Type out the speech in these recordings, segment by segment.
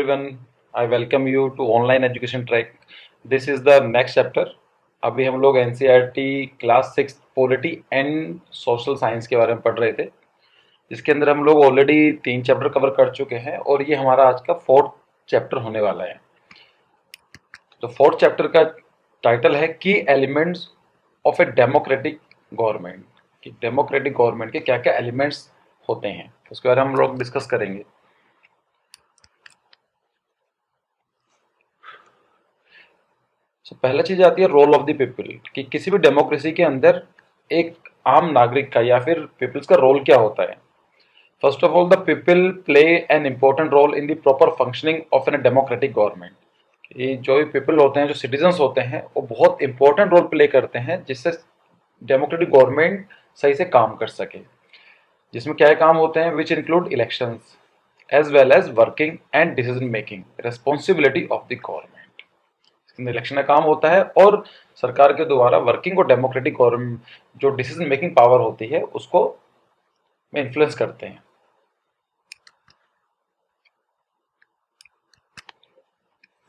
everyone. I welcome you to online education track. This is the next chapter. अभी हम लोग NCERT class 6 polity and social science के बारे में पढ़ रहे थे, जिसके अंदर हम लोग ऑलरेडी 3 चैप्टर कवर कर चुके हैं और ये हमारा आज का 4th चैप्टर होने वाला है। तो 4th चैप्टर का टाइटल है की elements of a democratic government. कि डेमोक्रेटिक गवर्नमेंट के क्या क्या एलिमेंट्स होते हैं, उसके बारे में हम लोग डिस्कस करेंगे। पहला चीज आती है रोल ऑफ द पीपल, कि किसी भी डेमोक्रेसी के अंदर एक आम नागरिक का या फिर पीपल्स का रोल क्या होता है। First of all, the people play an important role in the proper functioning of an democratic government. ये जो भी पीपल होते हैं, जो सिटीजन्स होते हैं, वो बहुत इंपॉर्टेंट रोल प्ले करते हैं जिससे डेमोक्रेटिक गवर्नमेंट सही से काम कर सके। जिसमें क्या काम होते हैं, which include elections as well as working and decision making responsibility of the government. Election का काम होता है और सरकार के द्वारा वर्किंग और डेमोक्रेटिक गवर्नमेंट जो डिसीजन मेकिंग पावर होती है उसको में इन्फ्लुएंस करते हैं।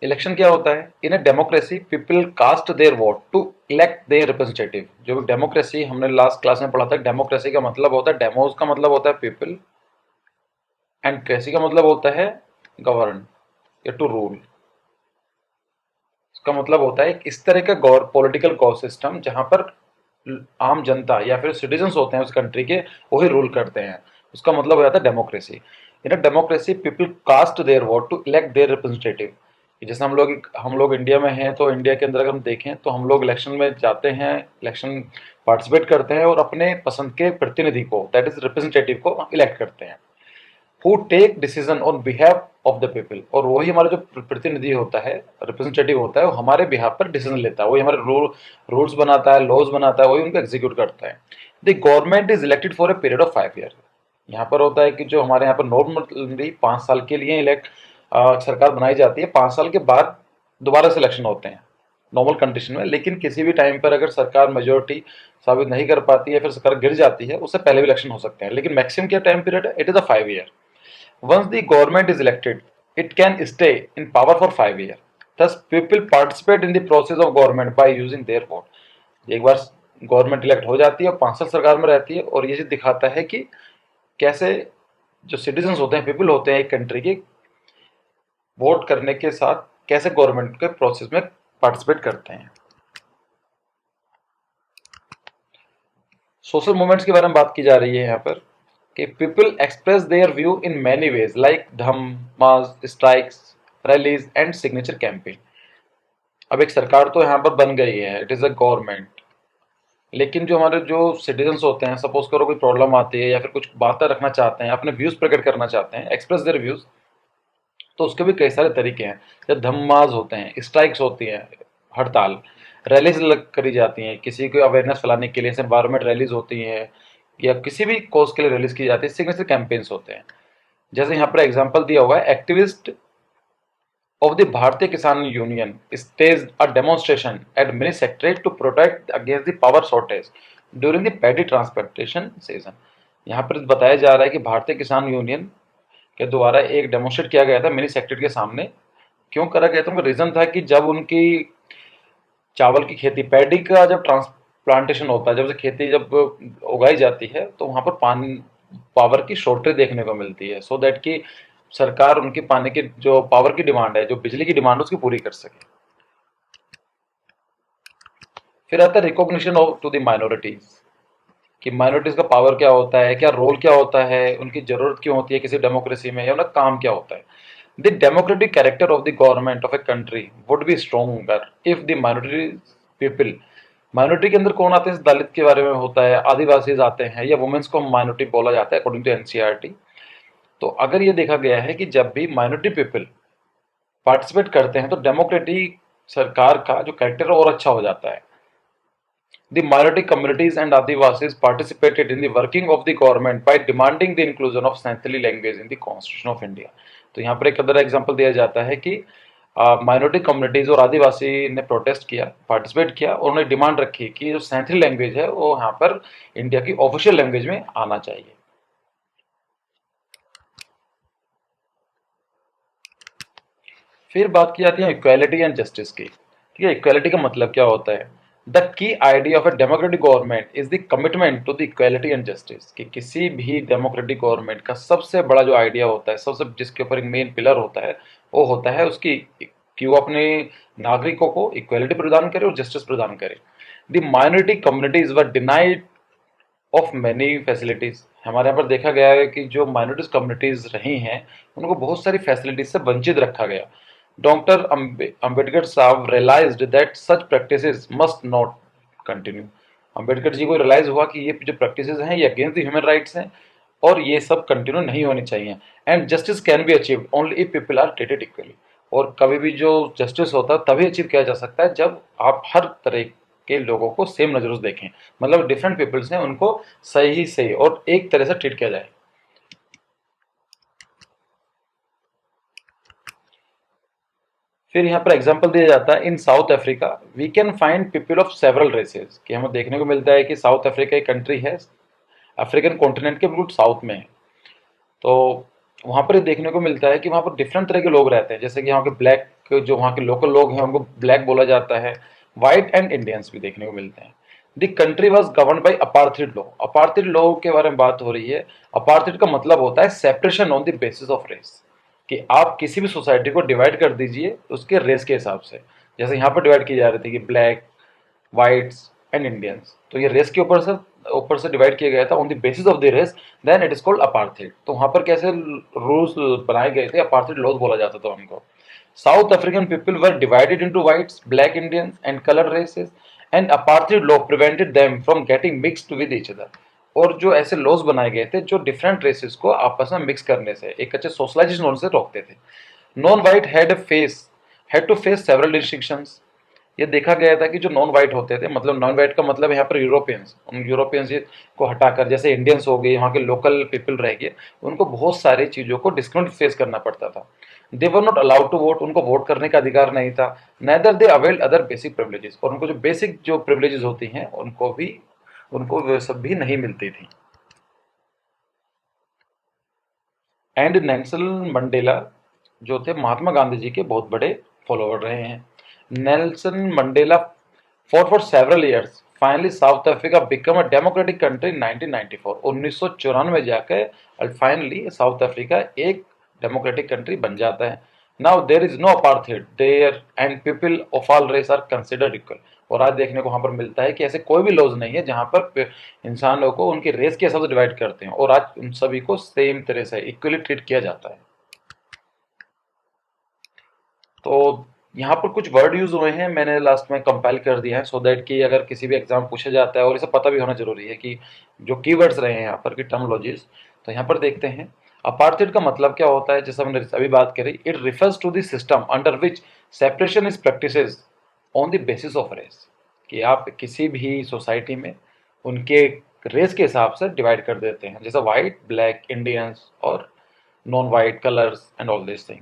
इलेक्शन क्या होता है? In a democracy people cast their vote to elect their representative. जो डेमोक्रेसी हमने लास्ट क्लास में पढ़ा था, डेमोक्रेसी का मतलब होता है, डेमोज का मतलब होता है पीपल एंड क्रेसी का मतलब होता है गवर्न या टू रूल। इसका मतलब होता है इस तरह का पॉलिटिकल सिस्टम जहां पर आम जनता या फिर सिटीजन्स होते हैं उस कंट्री के, वही रूल करते हैं। उसका मतलब हो जाता है democracy. In a democracy people cast their vote to elect their representative. जैसे हम लोग इंडिया में हैं, तो इंडिया के अंदर अगर हम देखें तो हम लोग इलेक्शन में जाते हैं, इलेक्शन पार्टिसिपेट करते हैं और अपने पसंद के प्रतिनिधि को, दैट इज रिप्रेजेंटेटिव को इलेक्ट करते हैं, who take decision on behalf of the people. और वही हमारा जो प्रतिनिधि होता है, रिप्रेजेंटेटिव होता है, वो हमारे बिहाफ पर डिसीजन लेता है, वही हमारे रूल्स बनाता है, लॉज बनाता है, वही उनको एग्जीक्यूट करता है। The government is elected for a period of 5 year. यहाँ पर होता है कि जो हमारे यहाँ पर नॉर्मली 5 साल के लिए सरकार बनाई जाती है, 5 साल के बाद दोबारा से इलेक्शन होते हैं नॉर्मल कंडीशन में। लेकिन किसी भी टाइम पर अगर सरकार मेजोरिटी साबित नहीं कर पाती है, फिर सरकार गिर जाती है, उससे पहले भी इलेक्शन हो सकते हैं। लेकिन मैक्सिमम क्या टाइम पीरियड है? It is a 5 year. Once the government is elected, it can stay in power for 5 years. Thus, people participate in the process of government by using their vote. एक बार government elect हो जाती है और 5 साल सरकार में रहती है, और ये चीज दिखाता है कि कैसे जो सिटीजन्स होते हैं, पीपल होते हैं एक कंट्री के, वोट करने के साथ कैसे गवर्नमेंट के प्रोसेस में पार्टिसिपेट करते हैं। सोशल मूवमेंट्स के बारे में बात की जा रही है यहाँ पर, कि people express their view in many ways like धम्मास, strikes, rallies and signature campaign. अब एक सरकार तो यहाँ पर बन गई है, इट इज अ गवर्नमेंट, लेकिन जो हमारे जो सिटीजन्स होते हैं, सपोज करो कोई प्रॉब्लम आती है या फिर कुछ बातें रखना चाहते हैं, अपने व्यूज प्रकट करना चाहते हैं, एक्सप्रेस देयर व्यूज, तो उसके भी कई सारे तरीके हैं। जब धम्मास होते हैं, स्ट्राइक्स होती हैं, हड़ताल, रैलीज करी जाती हैं किसी को अवेयरनेस फैलाने के लिए, एनवायरमेंट रैलीज होती हैं, या किसी भी कॉज के लिए रिलीज की जाती है, सिग्नेचर कैंपेन्स होते हैं। जैसे यहाँ पर एग्जांपल दिया हुआ है, activist of the Bharatiya Kisan Union stage a demonstration at mini secretariat to protect against the power shortage during the paddy transplantation season. यहाँ पर बताया जा रहा है कि भारतीय किसान यूनियन के द्वारा एक डेमोन्स्ट्रेट किया गया था मिनी सेक्रेटरीट के सामने। क्यों करा गया था? उनका रीजन था कि जब उनकी चावल की खेती, पैडी का जब ट्रांसप्लांटेशन होता है, जब से खेती जब उगाई जाती है, तो वहां पर पानी पावर की शॉर्टेज देखने को मिलती है, सो दैट कि सरकार उनकी पानी की जो पावर की डिमांड है, जो बिजली की डिमांड है, उसकी पूरी कर सके। फिर आता है recognition of to the minorities, कि माइनॉरिटीज का पावर क्या होता है, क्या रोल क्या होता है, उनकी जरूरत क्यों होती है किसी डेमोक्रेसी में, या उनका काम क्या होता है। The democratic character of the government of a country would be stronger if the minority people, minority के अंदर कौन आते हैं? दलित के बारे में होता है, आदिवासी आते हैं, या वुमेन्स को माइनॉरिटी बोला जाता है अकॉर्डिंग टू एनसीईआरटी। तो अगर ये देखा गया है कि जब भी माइनॉरिटी पीपल पार्टिसिपेट करते हैं तो डेमोक्रेटिक सरकार का जो कैरेक्टर है और अच्छा हो जाता है। The minority communities and Adivasis participated in the working of the government by demanding the inclusion of Santhali language in the Constitution of India. तो यहाँ पर एक अदर एग्जाम्पल दिया जाता है कि माइनॉरिटी कम्युनिटीज और आदिवासी ने प्रोटेस्ट किया, पार्टिसिपेट किया, और उन्होंने डिमांड रखी कि जो सैंथली लैंग्वेज है वो यहाँ पर इंडिया की ऑफिशियल लैंग्वेज में आना चाहिए। फिर बात की जाती है इक्वालिटी एंड जस्टिस की। ठीक है, इक्वालिटी का मतलब क्या होता है? The key idea of a democratic government is the commitment to the equality and justice. कि किसी भी डेमोक्रेटिक गवर्नमेंट का सबसे बड़ा जो आइडिया होता है, सबसे जिसके ऊपर एक मेन पिलर होता है, वो होता है उसकी कि वो अपने नागरिकों को इक्वालिटी प्रदान करे और जस्टिस प्रदान करे। The minority communities were denied of many facilities. हमारे यहाँ पर देखा गया है कि जो माइनॉरिटीज कम्युनिटीज रही हैं उनको बहुत सारी फैसिलिटीज से वंचित रखा गया। डॉक्टर अंबेडकर साहब realised that such practices must not continue. Ambedkar ji को रियलाइज हुआ कि ये जो प्रैक्टिसेस हैं ये अगेंस्ट द ह्यूमन राइट्स हैं और ये सब कंटिन्यू नहीं होनी चाहिए। And justice can be achieved only if people are treated equally. और कभी भी जो जस्टिस होता है तभी अचीव किया जा सकता है जब आप हर तरह के लोगों को सेम नजरों से देखें, मतलब डिफरेंट पीपल्स हैं उनको सही से और एक तरह से ट्रीट किया जाए। फिर यहाँ पर एग्जाम्पल दिया जाता है, in South Africa we can find people of several races. कि हमें देखने को मिलता है कि साउथ अफ्रीका एक कंट्री है, अफ्रीकन कॉन्टिनेंट के बिल्कुल साउथ में है। तो वहाँ पर ये देखने को मिलता है कि वहाँ पर डिफरेंट तरह के लोग रहते हैं, जैसे कि यहाँ के ब्लैक, जो वहाँ के लोकल लोग हैं उनको ब्लैक बोला जाता है। वाइट एंड इंडियंस भी देखने को मिलते हैं। The country was govern by apartheid law. Apartheid law के बारे में बात हो रही है। अपार्थिड का मतलब होता है separation on the basis of race. कि आप किसी भी सोसाइटी को डिवाइड कर दीजिए उसके रेस के हिसाब से। जैसे यहाँ पर डिवाइड की जा रही थी कि ब्लैक, वाइट्स एंड इंडियंस, तो ये रेस के ऊपर से डिवाइड किया गया था on the basis of the race, then it is called apartheid. तो वहां पर कैसे रूल्स बनाए गए थे, अपार्थेड लॉज बोला जाता था उनको। South African people were divided into whites, black Indians and colour races, and apartheid law prevented them from getting mixed with each other. और जो ऐसे लॉज बनाए गए थे जो डिफरेंट रेसेस को आपस में मिक्स करने से, एक अच्छे सोशलाइजेशन होने से रोकते थे। Non white had to face several restrictions. ये देखा गया था कि जो नॉन वाइट होते थे, मतलब नॉन वाइट का मतलब यहाँ पर यूरोपियंस, उन यूरोपियंस को हटाकर जैसे इंडियंस हो गए, यहाँ के लोकल पीपल रह गए, उनको बहुत सारी चीज़ों को डिस्काउंट फेस करना पड़ता था। They were not allowed to vote, उनको वोट करने का अधिकार नहीं था। Neither they availed other basic privileges, और उनको जो बेसिक जो प्रिविलेजेस होती हैं उनको वे सब भी नहीं मिलती थी। एंड नेल्सन मंडेला जो थे महात्मा गांधी जी के बहुत बड़े फॉलोअर रहे हैं। Nelson Mandela fought for several years. Finally, South Africa became a democratic country in 1994. 1994 में जाकर फाइनली साउथ अफ्रीका एक डेमोक्रेटिक कंट्री बन जाता है। Now there is no apartheid there and people of all race are considered equal. और आज देखने को वहां पर मिलता है कि ऐसे कोई भी लॉज नहीं है जहां पर इंसानों को उनके रेस के हिसाब से डिवाइड करते हैं, और आज उन सभी को सेम तरह से इक्वली ट्रीट किया जाता है। तो यहाँ पर कुछ वर्ड यूज हुए हैं, मैंने लास्ट में कंपाइल कर दिया है सो दैट कि अगर किसी भी एग्जाम पूछा जाता है, और इसे पता भी होना जरूरी है कि जो कीवर्ड्स रहे हैं यहाँ पर की टर्मोलॉजीज। तो यहाँ पर देखते हैं अपार्थेड का मतलब क्या होता है। जैसे हमने अभी बात करी, it refers to the system under which separation is practices on the basis of race. कि आप किसी भी सोसाइटी में उनके रेस के हिसाब से डिवाइड कर देते हैं, जैसे वाइट, ब्लैक, इंडियंस और non white, colours and all this thing.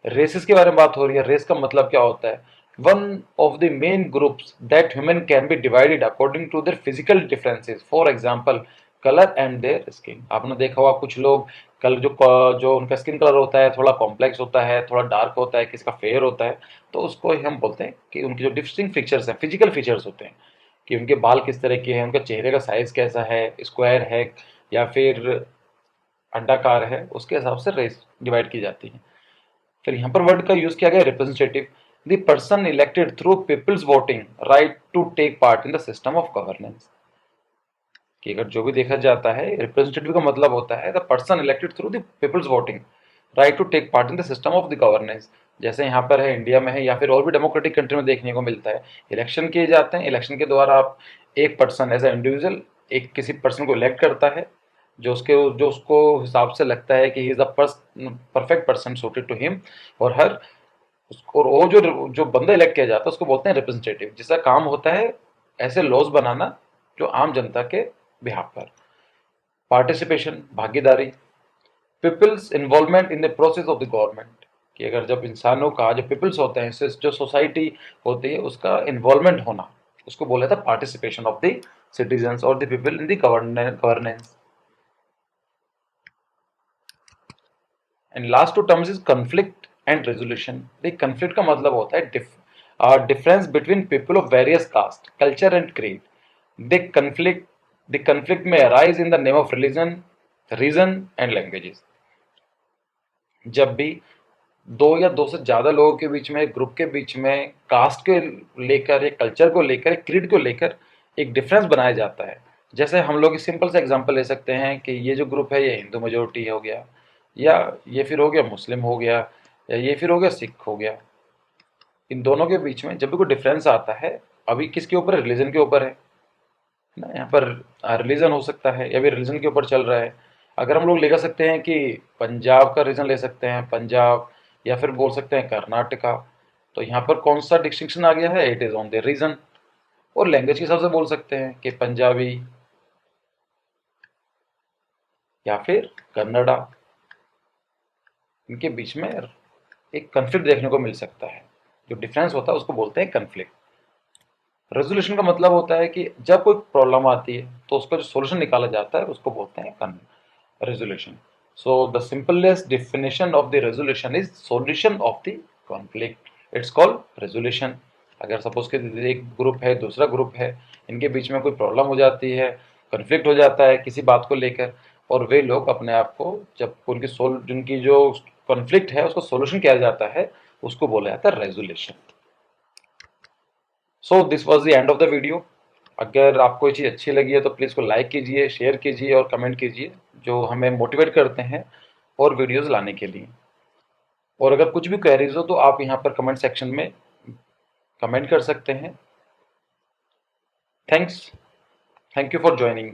Races के बारे में बात हो रही है। रेस का मतलब क्या होता है? One of the main groups that human can be divided according to their physical differences, for example colour and their skin. आपने देखा होगा कुछ लोग कल जो उनका स्किन कलर होता है थोड़ा कॉम्प्लेक्स होता है, थोड़ा डार्क होता है, किसी का फेयर होता है, तो उसको हम बोलते हैं कि उनकी जो डिस्टिंक्ट फीचर्स हैं, फिजिकल फीचर्स होते हैं, कि उनके बाल किस तरह के हैं, उनका चेहरे का साइज कैसा है, स्क्वायर है या फिर अंडाकार है, उसके हिसाब से रेस डिवाइड की जाती है। फिर यहाँ पर वर्ड का यूज किया गया representative. The person elected through people's voting right to take part in the system of governance. कि अगर जो भी देखा जाता है, रिप्रेजेंटेटिव का मतलब होता है the person elected through the people's voting right to take part in the system of the governance. जैसे यहाँ पर है, इंडिया में है, या फिर और भी डेमोक्रेटिक कंट्री में देखने को मिलता है, इलेक्शन किए जाते हैं। इलेक्शन के द्वारा आप एक पर्सन एज ए इंडिविजुअल एक किसी पर्सन को इलेक्ट करता है जो उसको हिसाब से लगता है कि he is the perfect person suited to him और हर। और वो जो बंदा इलेक्ट किया जाता है उसको बोलते हैं रिप्रेजेंटेटिव, जिसका काम होता है ऐसे लॉज बनाना जो आम जनता के बिहाफ पर। पार्टिसिपेशन, भागीदारी, people's involvement in the process of the government. कि अगर जब इंसानों का, जो पीपल्स होते हैं, जो सोसाइटी होती है, उसका इन्वॉल्वमेंट होना, उसको बोला था पार्टिसिपेशन ऑफ द सिटीजन्स और the people in the governance. And last two terms is conflict and resolution. देखिए कन्फ्लिक्ट का मतलब होता है difference between people of various caste, culture and creed. The conflict the conflict may arise in the name of religion, region and languages. जब भी दो या दो से ज्यादा लोगों के बीच में, ग्रुप के बीच में, कास्ट को लेकर या कल्चर को लेकर, क्रीड को लेकर एक डिफरेंस बनाया जाता है। जैसे हम लोग सिंपल सा एग्जांपल ले सकते हैं कि ये जो ग्रुप है ये हिंदू मेजोरिटी हो गया, या ये फिर हो गया मुस्लिम हो गया, या ये फिर हो गया सिख हो गया। इन दोनों के बीच में जब भी कोई डिफरेंस आता है, अभी किसके ऊपर है? रिलीजन के ऊपर है ना। यहाँ पर रिलीजन हो सकता है या फिर रिलीजन के ऊपर चल रहा है। अगर हम लोग ले सकते हैं कि पंजाब का रीजन ले सकते हैं, पंजाब, या फिर बोल सकते हैं कर्नाटका, तो यहाँ पर कौन सा डिस्टिंक्शन आ गया है? It is on the region. और लैंग्वेज के हिसाब से बोल सकते हैं कि पंजाबी या फिर कन्नड़ा, इनके बीच में एक कन्फ्लिक्ट देखने को मिल सकता है। जो डिफरेंस होता है उसको बोलते हैं कन्फ्लिक्ट। रेजोल्यूशन का मतलब होता है कि जब कोई प्रॉब्लम आती है तो उसका जो सॉल्यूशन निकाला जाता है उसको बोलते हैं resolution. So the simplest definition of the resolution is solution of the conflict, it's called resolution. अगर सपोज के एक ग्रुप है, दूसरा ग्रुप है, इनके बीच में कोई प्रॉब्लम हो जाती है, कन्फ्लिक्ट हो जाता है किसी बात को लेकर, और वे लोग अपने आप को, जब उनकी जो कॉन्फ्लिक्ट है उसको सॉल्यूशन किया जाता है, उसको बोला जाता है resolution. So this was the end of the video. अगर आपको ये चीज़ अच्छी लगी है तो प्लीज़ को लाइक कीजिए, शेयर कीजिए और कमेंट कीजिए, जो हमें मोटिवेट करते हैं और वीडियोस लाने के लिए। और अगर कुछ भी क्वेरीज हो तो आप यहाँ पर कमेंट सेक्शन में कमेंट कर सकते हैं। Thanks, thank you for joining.